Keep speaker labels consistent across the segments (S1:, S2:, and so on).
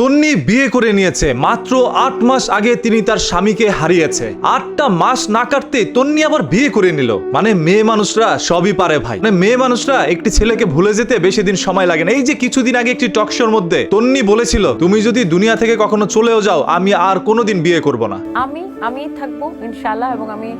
S1: তন্নি বিয়ে করে নিয়েছে। মাত্র ৮ মাস আগে তিনি তার স্বামীকে হারিয়েছে। ৮টা মাস না কাটতে তন্নি আবার বিয়ে করে নিল। মানে মেয়ে মানুষরা সবই পারে ভাই। মানে মেয়ে মানুষরা একটি ছেলেকে ভুলে যেতে বেশি দিন সময় লাগে না। এই যে কিছুদিন আগে একটি টক শোর মধ্যে তন্নি বলেছিল, তুমি যদি দুনিয়া থেকে কখনো চলেও যাও, আমি আর কোনোদিন বিয়ে করব না।
S2: আমি থাকবো ইনশাআল্লাহ, এবং আমি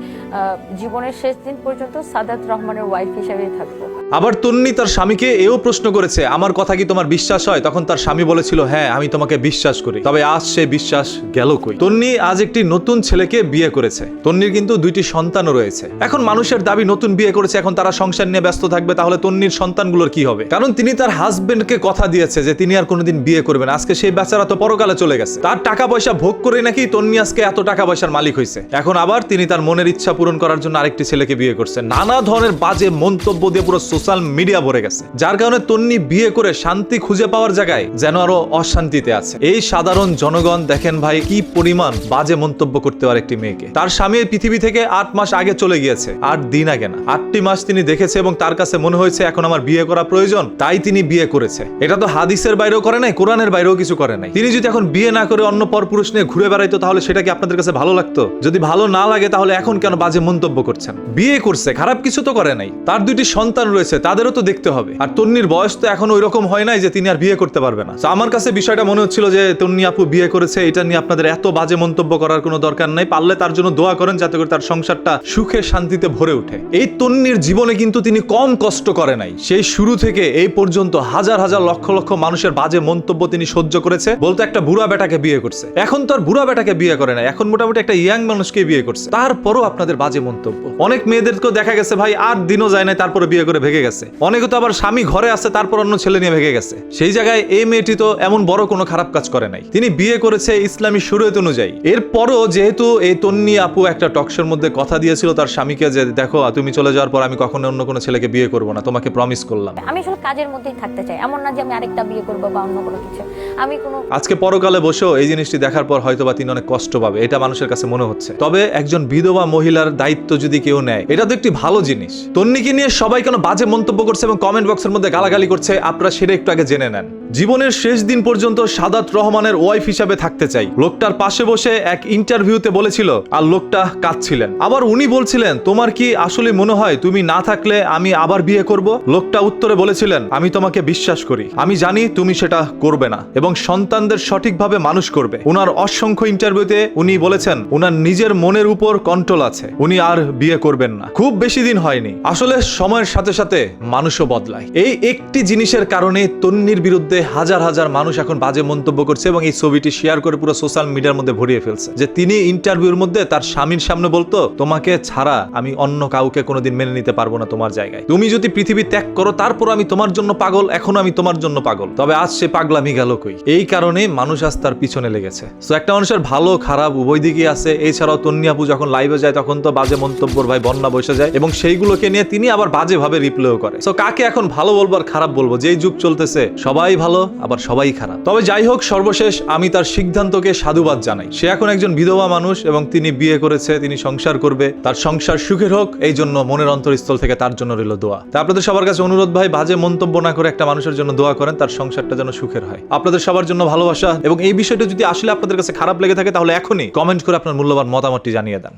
S2: জীবনের শেষ দিন পর্যন্ত সাদাত রহমানের ওয়াইফ হিসেবেই থাকবো।
S1: আবার তন্নি তার স্বামীকে এও প্রশ্ন করেছে, আমার কথা কি তোমার বিশ্বাস হয়? তখন তার স্বামী বলেছিল, হ্যাঁ আমি তোমাকে বিশ্বাস করি। তবে আজ সে বিশ্বাস গেল কই। তন্নি আজ একটি নতুন ছেলেকে বিয়ে করেছে। তন্নির কিন্তু 2টি সন্তানও রয়েছে। এখন মানুষের দাবি নতুন বিয়ে করেছে, এখন তারা সংসার নিয়ে ব্যস্ত থাকবে, তাহলে তন্নির সন্তানগুলোর কি হবে? কারণ তিনি তার হাজবেন্ডকে কথা দিয়েছে যে তিনি আর কোনোদিন বিয়ে করবেন। আজকে সেই বেচারা তো পরকালে চলে গেছে। তার টাকা পয়সা ভোগ করে নাকি তন্নি আজকে এত টাকা পয়সার মালিক হয়েছে। এখন আবার তিনি তার মনের ইচ্ছা পূরণ করার জন্য আরেকটি ছেলেকে বিয়ে করছেন। নানা ধরনের বাজে মন্তব্য দিয়ে পুরো সোশ্যাল মিডিয়া ভরে গেছে, যার কারণে তন্নি বিয়ে করে শান্তি খুঁজে পাওয়ার জায়গায় যেন আরো অশান্তিতে আছে। এই সাধারণ জনগণ দেখেন ভাই কি পরিমাণ বাজে মন্তব্য করতে পারে একটি মেয়েকে। তার স্বামী পৃথিবী থেকে 8 মাস আগে চলে গিয়েছে, 8 দিন আগে না, 8টি মাস তিনি দেখেছে এবং তার কাছে মনে হয়েছে এখন আমার বিয়ে করা প্রয়োজন, তাই তিনি বিয়ে করেছে। এটা তো হাদিসের বাইরেও করে নাই, কোরআনের বাইরেও কিছু করে নাই। তিনি যদি এখন বিয়ে না করে অন্য পরপুরুষ নিয়ে ঘুরে বেড়াইতো, তাহলে সেটা কি আপনাদের কাছে ভালো লাগতো? যদি ভালো না লাগে তাহলে এখন কেন বাজে মন্তব্য করছেন? বিয়ে করছে, খারাপ কিছু তো করে নাই। তার 2টি সন্তান রয়েছে, তাদেরও তো দেখতে হবে। আর তন্নির বয়স তো এখন ওই রকম হয় নাই যে তিনি আর বিয়ে করতে পারবে না। আমার কাছে বিষয়টা মনে হচ্ছিল যে তন্নি আপু বিয়ে করেছে, এটা নিয়ে আপনাদের এত বাজে মন্তব্য করার কোনো দরকার নাই। পারলে তার জন্য দোয়া করেন যাতে করে তার সংসারটা সুখে শান্তিতে ভরে ওঠে। এই তন্নির জীবনে কিন্তু তিনি কম কষ্ট করে নাই। সেই শুরু থেকে এই পর্যন্ত হাজার হাজার লক্ষ লক্ষ মানুষের বাজে মন্তব্য তিনি সহ্য করেছে। বলতে একটা বুড়া বেটাকে বিয়ে করছে, এখন তো আর বুড়া বেটাকে বিয়ে করে নাই, এখন মোটামুটি একটা ইয়াং মানুষকে বিয়ে করছে। তারপরও আপনাদের বাজে মন্তব্য। অনেক মেয়েদেরকেও দেখা গেছে ভাই 8 দিনও যায় নাই, তারপরে বিয়ে করে ভেগে গেছে। অনেকে তো আবার স্বামী ঘরে আছে তারপর অন্য ছেলে নিয়ে ভেগে গেছে। সেই জায়গায় এই মেয়েটি তো এমন বড় কোনো খারাপ কাজ করে নাই। তিনি বিয়ে করেছে ইসলামী শরীয়ত অনুযায়ী। এরপরও যেহেতু এই তন্নি আপু একটা টকশোর মধ্যে কথা দিয়েছিল তার স্বামীকে যে দেখো তুমি চলে যাওয়ার পর আমি কখনো অন্য কোনো ছেলেকে বিয়ে করব না, তোমাকে প্রমিস করলাম।
S2: আমি আসলে কাজের মধ্যেই থাকতে চাই, এমন না যে আমি আরেকটা বিয়ে করবো বা অন্য কোনো কিছু। আমি কোনো
S1: আজকে পরকালে বসেও এই জিনিসটি দেখার পর হয়তোবা তিনি অনেক কষ্ট পাবে, এটা মানুষের কাছে মনে হচ্ছে। তবে একজন বিধবা মহিলার দায়িত্ব যদি কেউ নেয়, এটা তো একটি ভালো জিনিস। তন্নিকে নিয়ে সবাই কেন বাজে মন্তব্য করছে এবং কমেন্ট বক্সের মধ্যে গালাগালি করছে, আপনারা সেটা একটু আগে জেনে নেন। জীবনের শেষ দিন পর্যন্ত সাদাত রহমানের ওয়াইফ হিসাবে থাকতে চাই, লোকটার পাশে বসে এক ইন্টারভিউতে বলেছিল, আর লোকটা কাঁদছিলেন। আবার উনি বলছিলেন, তোমার কি আসলে মনে হয় তুমি না থাকলে আমি আবার বিয়ে করব? লোকটা উত্তরে বলেছিলেন, আমি তোমাকে বিশ্বাস করি, আমি জানি তুমি সেটা করবে না এবং সন্তানদের সঠিকভাবে মানুষ করবে। উনার অসংখ্য ইন্টারভিউতে উনি বলেছেন উনার নিজের মনের উপর কন্ট্রোল আছে, উনি আর বিয়ে করবেন না। খুব বেশি দিন হয়নি। আসলে সময়ের সাথে সাথে মানুষও বদলায়। এই একটি জিনিসের কারণে তন্নির বিরুদ্ধে হাজার হাজার মানুষ এখন বাজে মন্তব্য করছে এবং এই ছবিটি শেয়ার করে পুরো সোশ্যাল মিডিয়ার মধ্যে ভরিয়ে ফেলছে যে তিনি ইন্টারভিউর মধ্যে তার স্বামীর সামনে বলতো, তোমাকে ছাড়া আমি অন্য কাউকে কোনোদিন মেনে নিতে পারবো না তোমার জায়গায়। তুমি যদি পৃথিবী ত্যাগ করো তারপর আমি তোমার জন্য পাগল, এখনো আমি তোমার জন্য পাগল। তবে আজ সে পাগলামি গেল কই? এই কারণে মানুষ আজ তার পিছনে লেগেছে। সো একটা মানুষের ভালো খারাপ উভয় দিকই আছে। এছাড়াও তন্নি আপু যখন লাইভে যায় তখন তো বাজে মন্তব্যর ভাই বন্যা বসে যায় এবং সেইগুলোকে নিয়ে তিনি আবার বাজেভাবে রিপ্লেও করে। সো কাকে এখন ভালো বলবো আর খারাপ বলবো? যেই যুগ চলতেছে সবাই ভালো আবার সবাই খারাপ। তবে যাই হোক, সর্বশেষ আমি তার সিদ্ধান্তকে সাধুবাদ জানাই। সে এখন একজন বিধবা মানুষ এবং তিনি বিয়ে করেছে, তিনি সংসার করবে, তার সংসার সুখের হোক, এই জন্য মনের অন্তরস্থল থেকে তার জন্য রইল দোয়া। তাই আপনাদের সবার কাছে অনুরোধ ভাই, বাজে মন্তব্য না করে একটা মানুষের জন্য দোয়া করেন, তার সংসারটা যেন সুখের হয়। আপনাদের সবার জন্য ভালোবাসা। এবং এই বিষয়টা যদি আসলে আপনাদের কাছে খারাপ লেগে থাকে তাহলে এখনই কমেন্ট করে আপনার মূল্যবান মতামতটি জানিয়ে দেন।